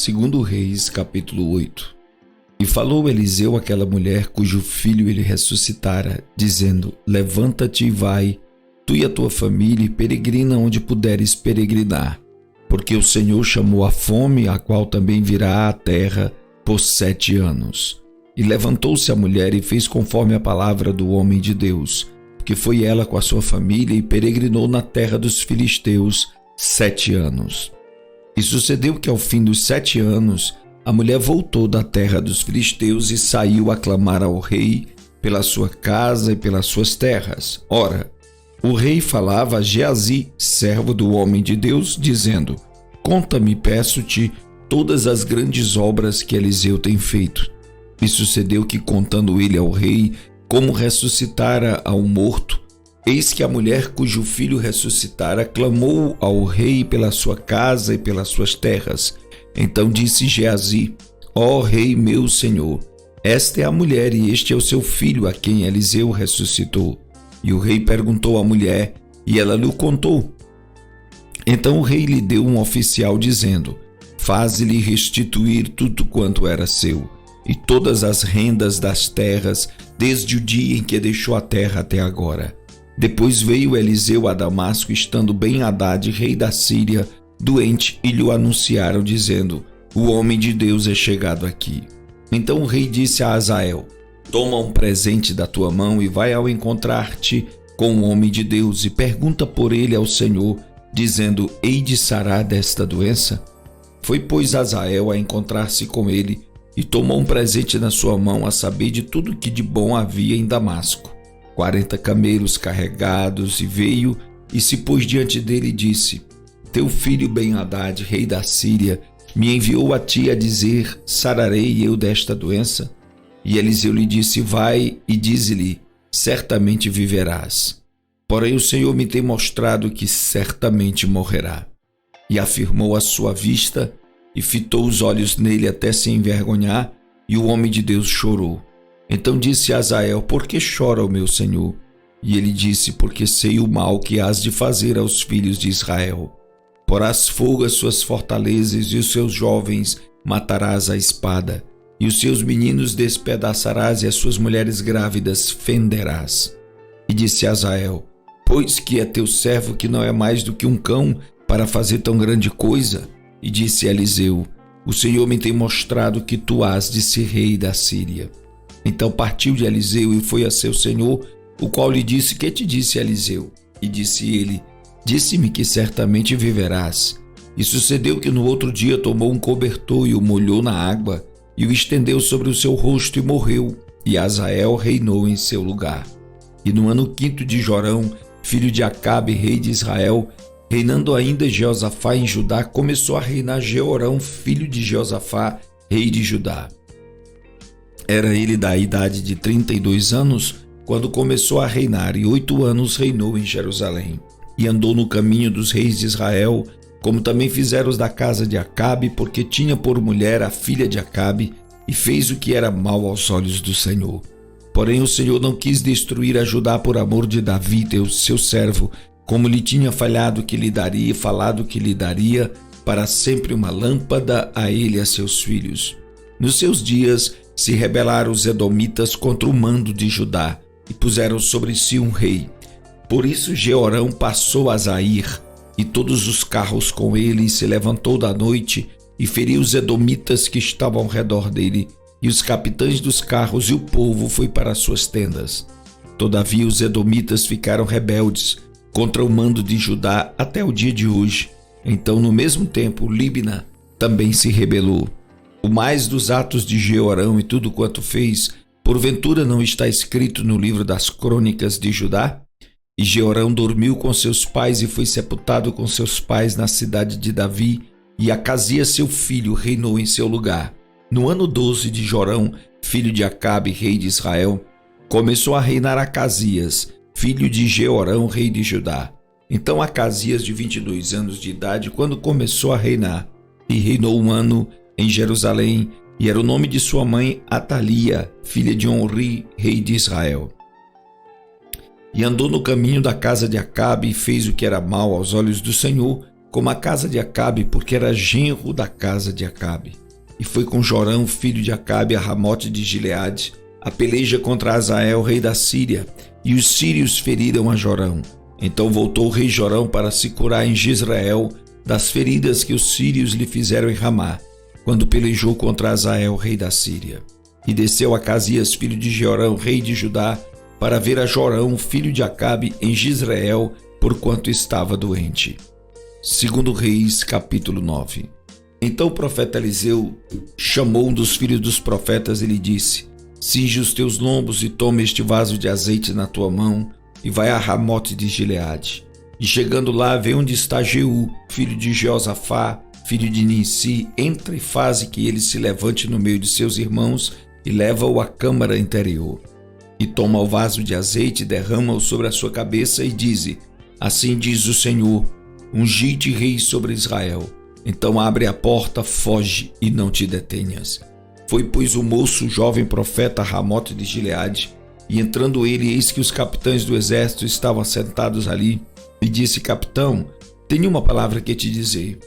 Segundo Reis, capítulo 8. E falou Eliseu àquela mulher cujo filho ele ressuscitara, dizendo: Levanta-te e vai, tu e a tua família, e peregrina onde puderes peregrinar, porque o Senhor chamou a fome, a qual também virá à terra por 7 anos. E levantou-se a mulher e fez conforme a palavra do homem de Deus, porque foi ela com a sua família e peregrinou na terra dos filisteus 7 anos. E sucedeu que ao fim dos 7 anos, a mulher voltou da terra dos filisteus e saiu a clamar ao rei pela sua casa e pelas suas terras. Ora, o rei falava a Geazi, servo do homem de Deus, dizendo: Conta-me, peço-te, todas as grandes obras que Eliseu tem feito. E sucedeu que, contando ele ao rei como ressuscitara a um morto, eis que a mulher cujo filho ressuscitara clamou ao rei pela sua casa e pelas suas terras. Então disse Geazi: Ó rei meu senhor, esta é a mulher e este é o seu filho a quem Eliseu ressuscitou. E o rei perguntou à mulher, e ela lhe contou. Então o rei lhe deu um oficial, dizendo: Faze-lhe restituir tudo quanto era seu, e todas as rendas das terras, desde o dia em que deixou a terra até agora. Depois veio Eliseu a Damasco, estando Ben-Hadad, rei da Síria, doente, e lhe anunciaram, dizendo: O homem de Deus é chegado aqui. Então o rei disse a Azael: Toma um presente da tua mão e vai ao encontrar-te com o homem de Deus e pergunta por ele ao Senhor, dizendo: Hei de sarar desta doença? Foi, pois, Azael a encontrar-se com ele e tomou um presente na sua mão, a saber de tudo que de bom havia em Damasco, 40 camelos carregados, e veio e se pôs diante dele e disse: Teu filho Ben-Hadad, rei da Síria, me enviou a ti a dizer: sararei eu desta doença? E Eliseu lhe disse: vai e dize-lhe: certamente viverás. Porém o Senhor me tem mostrado que certamente morrerá. E afirmou a sua vista e fitou os olhos nele até se envergonhar, e o homem de Deus chorou. Então disse Azael: por que chora o meu senhor? E ele disse: porque sei o mal que hás de fazer aos filhos de Israel. Porás fogo às suas fortalezas, e os seus jovens matarás à espada, e os seus meninos despedaçarás, e as suas mulheres grávidas fenderás. E disse Azael: pois que é teu servo, que não é mais do que um cão, para fazer tão grande coisa? E disse Eliseu: o Senhor me tem mostrado que tu hás de ser rei da Síria. Então partiu de Eliseu e foi a seu senhor, o qual lhe disse: que te disse Eliseu? E disse ele: disse-me que certamente viverás. E sucedeu que no outro dia tomou um cobertor e o molhou na água, e o estendeu sobre o seu rosto e morreu, e Azael reinou em seu lugar. E no ano 5º de Jorão, filho de Acabe, rei de Israel, reinando ainda Jeosafá em Judá, começou a reinar Jeorão, filho de Jeosafá, rei de Judá. Era ele da idade de 32 anos, quando começou a reinar, e 8 anos reinou em Jerusalém. E andou no caminho dos reis de Israel, como também fizeram os da casa de Acabe, porque tinha por mulher a filha de Acabe, e fez o que era mal aos olhos do Senhor. Porém o Senhor não quis destruir a Judá por amor de Davi, seu servo, como lhe tinha falado que lhe daria, falado que lhe daria para sempre uma lâmpada a ele e a seus filhos. Nos seus dias se rebelaram os edomitas contra o mando de Judá, e puseram sobre si um rei. Por isso Jeorão passou a Zair, e todos os carros com ele, e se levantou da noite, e feriu os edomitas que estavam ao redor dele, e os capitães dos carros, e o povo foi para suas tendas. Todavia os edomitas ficaram rebeldes contra o mando de Judá até o dia de hoje. Então, no mesmo tempo, Líbna também se rebelou. O mais dos atos de Jeorão e tudo quanto fez, porventura não está escrito no livro das crônicas de Judá? E Jeorão dormiu com seus pais e foi sepultado com seus pais na cidade de Davi, e Acasias seu filho reinou em seu lugar. No ano 12 de Jorão, filho de Acabe, rei de Israel, começou a reinar Acasias, filho de Jeorão, rei de Judá. Então Acasias, de 22 anos de idade, quando começou a reinar, e reinou 1 ano em Jerusalém, e era o nome de sua mãe Atalia, filha de Onri, rei de Israel. E andou no caminho da casa de Acabe, e fez o que era mal aos olhos do Senhor, como a casa de Acabe, porque era genro da casa de Acabe. E foi com Jorão, filho de Acabe, a Ramote de Gileade, a peleja contra Azael, rei da Síria, e os sírios feriram a Jorão. Então voltou o rei Jorão para se curar em Jezreel das feridas que os sírios lhe fizeram em Ramá, quando pelejou contra Azael, rei da Síria. E desceu Acasias, filho de Jeorão, rei de Judá, para ver a Jorão, filho de Acabe, em Jezreel, porquanto estava doente. 2 Reis, capítulo 9. Então o profeta Eliseu chamou um dos filhos dos profetas e lhe disse: cinge os teus lombos e toma este vaso de azeite na tua mão e vai a Ramote de Gileade. E chegando lá, vê onde está Jeú, filho de Jeosafá, filho de Nissi, entra e faze que ele se levante no meio de seus irmãos e leva-o à câmara interior. E toma o vaso de azeite, derrama-o sobre a sua cabeça e dize: assim diz o Senhor, ungi-te rei sobre Israel. Então abre a porta, foge e não te detenhas. Foi, pois, o moço jovem profeta a Ramote de Gileade, e entrando ele, eis que os capitães do exército estavam sentados ali, e disse: capitão, tenho uma palavra que te dizer.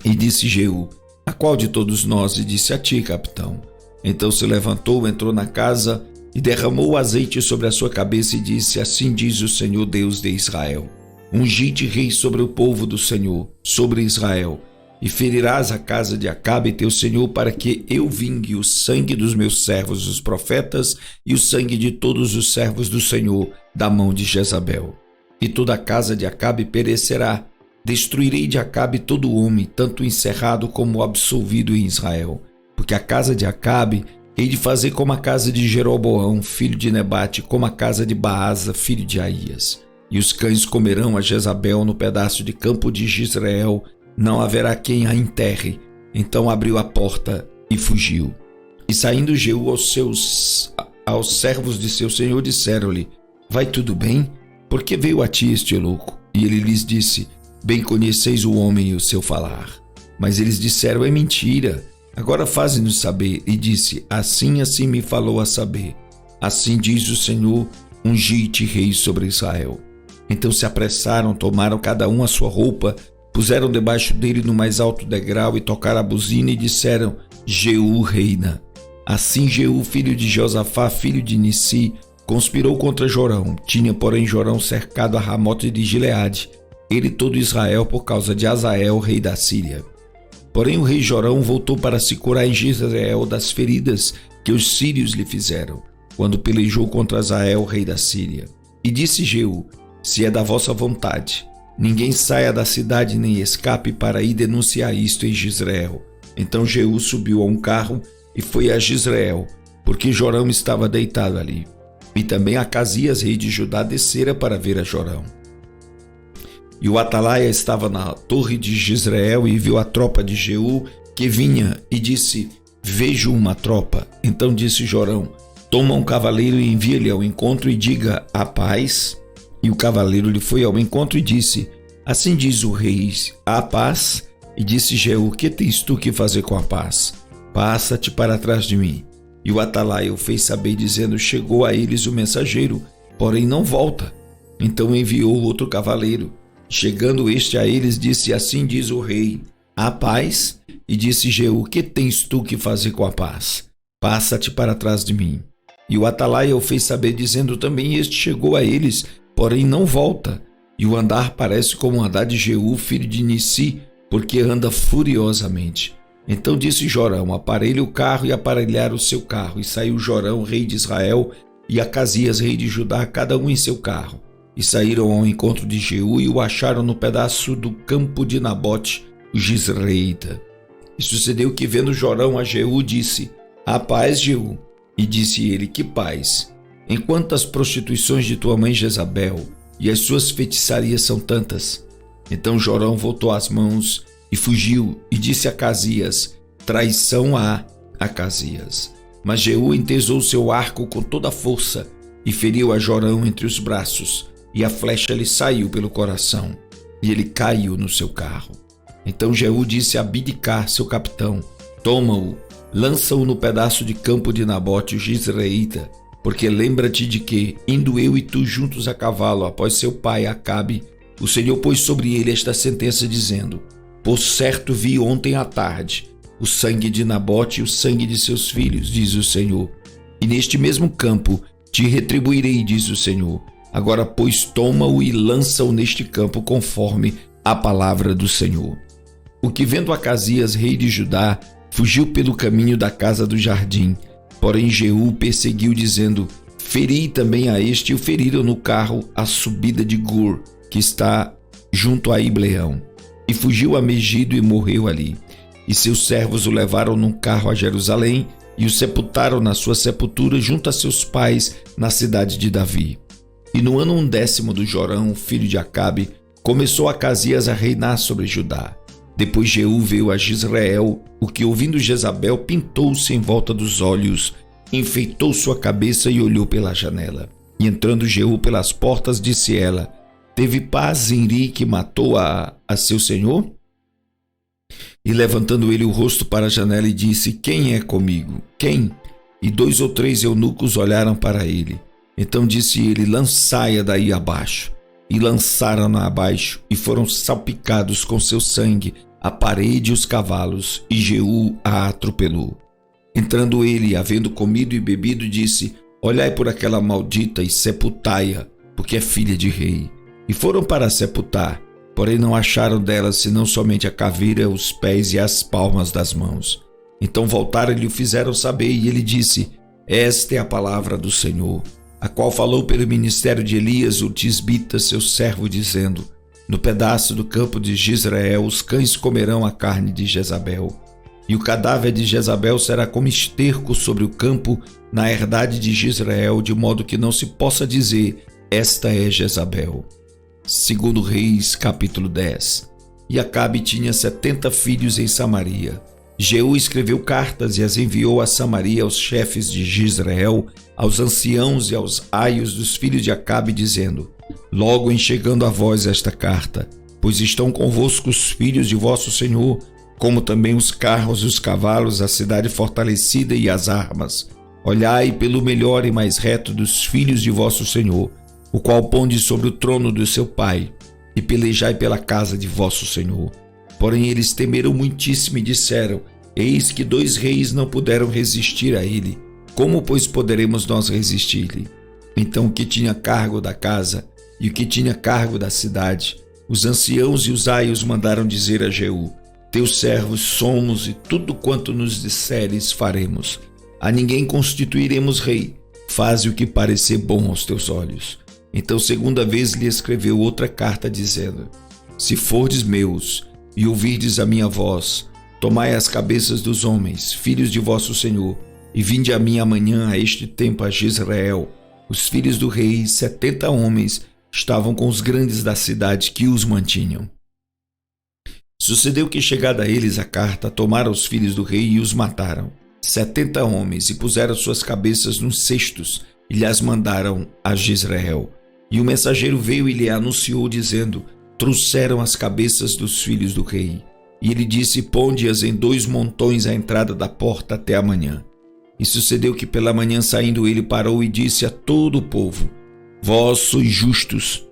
E disse Jeú: a qual de todos nós? E disse: a ti, capitão. Então se levantou, entrou na casa e derramou o azeite sobre a sua cabeça e disse: assim diz o Senhor Deus de Israel, ungi-te rei sobre o povo do Senhor, sobre Israel, e ferirás a casa de Acabe teu senhor, para que eu vingue o sangue dos meus servos os profetas e o sangue de todos os servos do Senhor da mão de Jezabel. E toda a casa de Acabe perecerá. Destruirei de Acabe todo homem, tanto encerrado como absolvido em Israel. Porque a casa de Acabe hei de fazer como a casa de Jeroboão, filho de Nebate, como a casa de Baasa, filho de Aías. E os cães comerão a Jezabel no pedaço de campo de Jezreel, não haverá quem a enterre. Então abriu a porta e fugiu. E saindo Jeú aos servos de seu senhor, disseram-lhe: vai tudo bem? Por que veio a ti este louco? E ele lhes disse: bem conheceis o homem e o seu falar. Mas eles disseram: é mentira. Agora faze-nos saber. E disse: assim me falou a saber. Assim diz o Senhor, ungi-te rei sobre Israel. Então se apressaram, tomaram cada um a sua roupa, puseram debaixo dele no mais alto degrau e tocaram a buzina e disseram: Jeú reina. Assim Jeú, filho de Josafá, filho de Nissi, conspirou contra Jorão. Tinha, porém, Jorão cercado a Ramote de Gileade, ele e todo Israel, por causa de Azael, rei da Síria. Porém o rei Jorão voltou para se curar em Jezreel das feridas que os sírios lhe fizeram, quando pelejou contra Azael, rei da Síria. E disse Jeú: se é da vossa vontade, ninguém saia da cidade nem escape para ir denunciar isto em Jezreel. Então Jeú subiu a um carro e foi a Jezreel, porque Jorão estava deitado ali. E também Acasias, rei de Judá, descera para ver a Jorão. E o atalaia estava na torre de Jezreel e viu a tropa de Jeú que vinha e disse: vejo uma tropa. Então disse Jorão: toma um cavaleiro e envia-lhe ao encontro e diga: a paz. E o cavaleiro lhe foi ao encontro e disse: assim diz o rei, a paz. E disse Jeú: que tens tu que fazer com a paz? Passa-te para trás de mim. E o atalaia o fez saber, dizendo: chegou a eles o mensageiro, porém não volta. Então enviou outro cavaleiro. Chegando este a eles, disse: assim diz o rei, a paz. E disse Jeú: que tens tu que fazer com a paz? Passa-te para trás de mim. E o atalaia o fez saber, dizendo também: este chegou a eles, porém não volta. E o andar parece como o andar de Jeú, filho de Nissi, porque anda furiosamente. Então disse Jorão: aparelhe o carro, e aparelharam o seu carro. E saiu Jorão, rei de Israel, e Acasias, rei de Judá, cada um em seu carro. E saíram ao encontro de Jeú e o acharam no pedaço do campo de Nabote, o Jizreita. E sucedeu que, vendo Jorão a Jeú, disse: a paz, Jeú. E disse ele: que paz? Enquanto as prostituições de tua mãe Jezabel e as suas feitiçarias são tantas. Então Jorão voltou as mãos e fugiu, e disse a Acasias: traição a Acasias. Mas Jeú entesou seu arco com toda a força e feriu a Jorão entre os braços, e a flecha lhe saiu pelo coração, e ele caiu no seu carro. Então Jeú disse a Bidkar, seu capitão: toma-o, lança-o no pedaço de campo de Nabote, o Jizreita, porque lembra-te de que, indo eu e tu juntos a cavalo após seu pai Acabe, O Senhor pôs sobre ele esta sentença, dizendo: por certo vi ontem à tarde o sangue de Nabote e o sangue de seus filhos, diz o Senhor. E neste mesmo campo te retribuirei, diz o Senhor. Agora, pois, toma-o e lança-o neste campo, conforme a palavra do Senhor. O que, vendo Acasias, rei de Judá, fugiu pelo caminho da casa do jardim. Porém Jeú perseguiu, dizendo: feri também a este, e o feriram no carro à subida de Gur, que está junto a Ibleão. E fugiu a Megido e morreu ali. E seus servos o levaram num carro a Jerusalém e o sepultaram na sua sepultura junto a seus pais na cidade de Davi. E no ano 11º do Jorão, filho de Acabe, começou Acasias a reinar sobre Judá. Depois Jeú veio a Jezreel, o que, ouvindo Jezabel, pintou-se em volta dos olhos, enfeitou sua cabeça e olhou pela janela. E entrando Jeú pelas portas, disse ela: teve paz Zinri, que matou a seu senhor? E levantando ele o rosto para a janela e disse: quem é comigo? Quem? E 2 ou 3 eunucos olharam para ele. Então disse ele: lançai-a daí abaixo. E lançaram-na abaixo, e foram salpicados com seu sangue a parede e os cavalos, e Jeú a atropelou. Entrando ele, havendo comido e bebido, disse: olhai por aquela maldita e sepultai-a, porque é filha de rei. E foram para sepultar, porém não acharam dela senão somente a caveira, os pés e as palmas das mãos. Então voltaram e lhe o fizeram saber, e ele disse: esta é a palavra do Senhor, a qual falou pelo ministério de Elias, o tisbita, seu servo, dizendo: no pedaço do campo de Jezreel os cães comerão a carne de Jezabel, e o cadáver de Jezabel será como esterco sobre o campo na herdade de Jezreel, de modo que não se possa dizer: esta é Jezabel. 2 Reis, capítulo 10. E Acabe tinha 70 filhos em Samaria. Jeú escreveu cartas e as enviou a Samaria aos chefes de Jezreel, aos anciãos e aos aios dos filhos de Acabe, dizendo: logo em chegando a vós esta carta, pois estão convosco os filhos de vosso senhor, como também os carros e os cavalos, a cidade fortalecida e as armas. Olhai pelo melhor e mais reto dos filhos de vosso senhor, o qual ponde sobre o trono do seu pai, e pelejai pela casa de vosso senhor. Porém eles temeram muitíssimo e disseram: eis que 2 reis não puderam resistir a ele. Como, pois, poderemos nós resistir-lhe? Então o que tinha cargo da casa e o que tinha cargo da cidade, os anciãos e os aios, mandaram dizer a Jeú: teus servos somos, e tudo quanto nos disseres faremos. A ninguém constituiremos rei. Faze o que parecer bom aos teus olhos. Então 2ª vez lhe escreveu outra carta, dizendo: se fordes meus e ouvirdes a minha voz, tomai as cabeças dos homens, filhos de vosso senhor, e vinde a mim amanhã a este tempo a Jezreel. Os filhos do rei, 70 homens, estavam com os grandes da cidade que os mantinham. Sucedeu que, chegada a eles a carta, tomaram os filhos do rei e os mataram, 70 homens, e puseram suas cabeças nos cestos e lhes mandaram a Jezreel. E o mensageiro veio e lhe anunciou, dizendo: trouxeram as cabeças dos filhos do rei. E ele disse: ponde-as em 2 montões à entrada da porta até amanhã. E sucedeu que pela manhã, saindo ele, parou e disse a todo o povo: vós sois justos.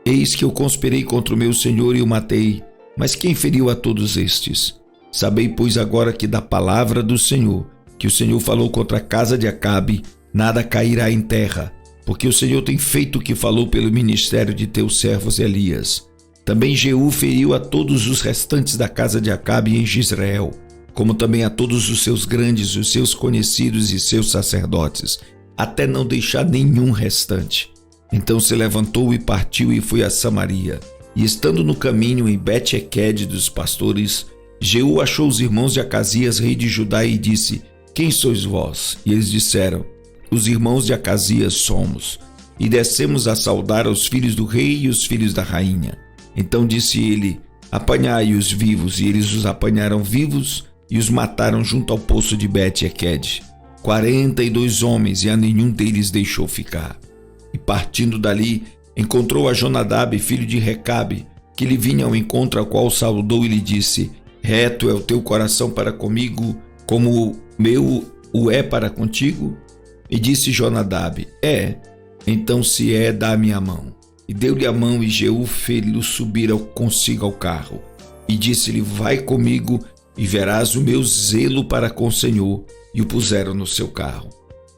Eis que eu conspirei contra o meu senhor e o matei. Mas quem feriu a todos estes? Sabei, pois, agora que da palavra do Senhor, que o Senhor falou contra a casa de Acabe, nada cairá em terra, porque o Senhor tem feito o que falou pelo ministério de teus servos Elias. Também Jeú feriu a todos os restantes da casa de Acabe em Jezreel, como também a todos os seus grandes, os seus conhecidos e seus sacerdotes, até não deixar nenhum restante. Então se levantou e partiu e foi a Samaria. E estando no caminho em Bet-Equed dos pastores, Jeú achou os irmãos de Acasias, rei de Judá, e disse: quem sois vós? E eles disseram: os irmãos de Acasias somos, e descemos a saudar os filhos do rei e os filhos da rainha. Então disse ele: apanhai-os vivos. E eles os apanharam vivos e os mataram junto ao poço de Bet-Equed. 42 homens, e a nenhum deles deixou ficar. E partindo dali, encontrou a Jonadab, filho de Recabe, que lhe vinha ao encontro, ao qual saudou e lhe disse: reto é o teu coração para comigo, como o meu o é para contigo? E disse Jonadab: é. Então, se é, dá-me a mão. e deu-lhe a mão, e Jeú fê-lo subir consigo ao carro. E disse-lhe: vai comigo, e verás o meu zelo para com o Senhor. E o puseram no seu carro.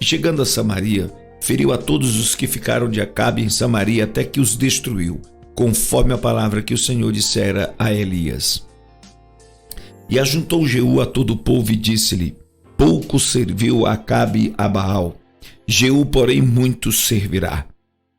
E chegando a Samaria, feriu a todos os que ficaram de Acabe em Samaria, até que os destruiu, conforme a palavra que o Senhor dissera a Elias. E ajuntou Jeú a todo o povo e disse-lhe: pouco serviu Acabe a Baal, Jeú, porém, muito servirá.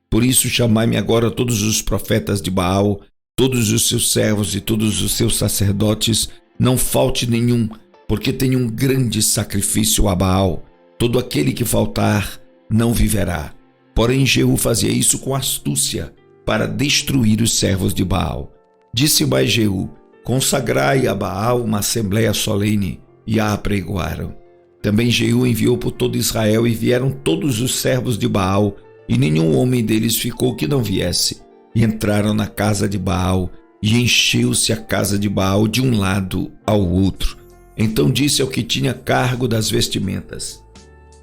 Por isso chamai-me agora todos os profetas de Baal, todos os seus servos e todos os seus sacerdotes, não falte nenhum, porque tenho um grande sacrifício a Baal. Todo aquele que faltar não viverá. Porém Jeú fazia isso com astúcia, para destruir os servos de Baal. Disse mais Jeú: consagrai a Baal uma assembleia solene, e a apregoaram. Também Jeú enviou por todo Israel, e vieram todos os servos de Baal, e nenhum homem deles ficou que não viesse. E entraram na casa de Baal, e encheu-se a casa de Baal de um lado ao outro. Então disse ao que tinha cargo das vestimentas: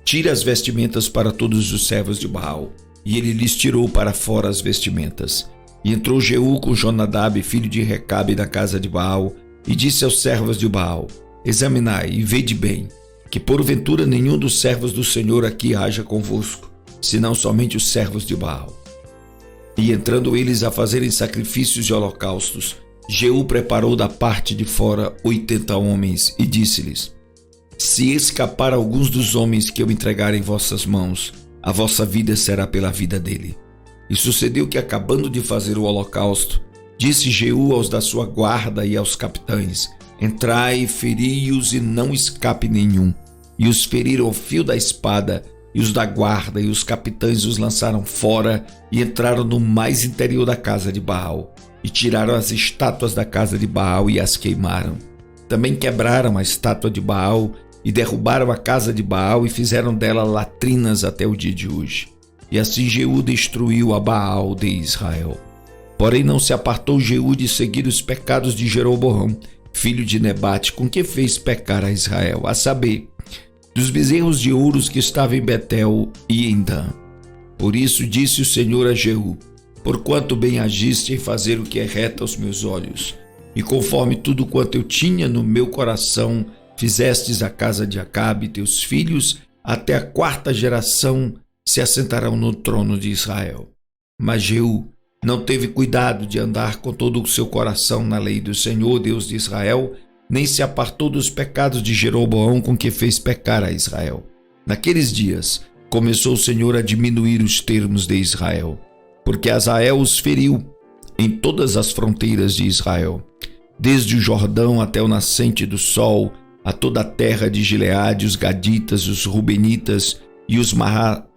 tira as vestimentas para todos os servos de Baal. E ele lhes tirou para fora as vestimentas. E entrou Jeú com Jonadab, filho de Recabe, na casa de Baal, e disse aos servos de Baal: examinai e vede bem, que porventura nenhum dos servos do Senhor aqui haja convosco, senão somente os servos de Baal. E entrando eles a fazerem sacrifícios e holocaustos, Jeú preparou da parte de fora 80 homens e disse-lhes: se escapar alguns dos homens que eu entregar em vossas mãos, a vossa vida será pela vida dele. E sucedeu que, acabando de fazer o holocausto, disse Jeú aos da sua guarda e aos capitães: entrai e feri-os, e não escape nenhum. E os feriram ao fio da espada, e os da guarda e os capitães os lançaram fora, e entraram no mais interior da casa de Baal, e tiraram as estátuas da casa de Baal e as queimaram. Também quebraram a estátua de Baal, e derrubaram a casa de Baal, e fizeram dela latrinas até o dia de hoje. E assim Jeú destruiu a Baal de Israel. Porém não se apartou Jeú de seguir os pecados de Jeroboão, filho de Nebate, com que fez pecar a Israel, a saber, dos bezerros de ouros que estavam em Betel e em Dan. Por isso disse o Senhor a Jeú: porquanto bem agiste em fazer o que é reto aos meus olhos, e conforme tudo quanto eu tinha no meu coração, fizestes a casa de Acabe, teus filhos, até a 4ª geração se assentarão no trono de Israel. Mas Jeú não teve cuidado de andar com todo o seu coração na lei do Senhor, Deus de Israel, nem se apartou dos pecados de Jeroboão, com que fez pecar a Israel. Naqueles dias começou o Senhor a diminuir os termos de Israel, porque Azael os feriu em todas as fronteiras de Israel, desde o Jordão até o nascente do sol, a toda a terra de Gileade, os gaditas, os rubenitas e os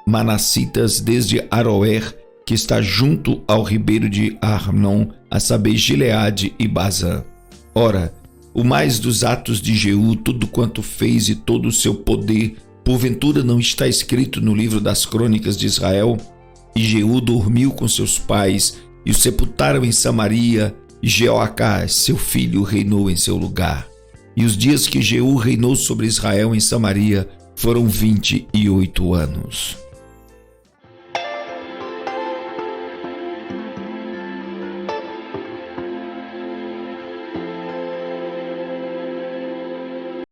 manassitas, desde Aroer, que está junto ao ribeiro de Arnon, a saber, Gileade e Bazã. Ora, o mais dos atos de Jeú, tudo quanto fez e todo o seu poder, porventura não está escrito no livro das crônicas de Israel? E Jeú dormiu com seus pais, e o sepultaram em Samaria, e Jeoacás, seu filho, reinou em seu lugar. E os dias que Jeú reinou sobre Israel em Samaria foram 28 anos.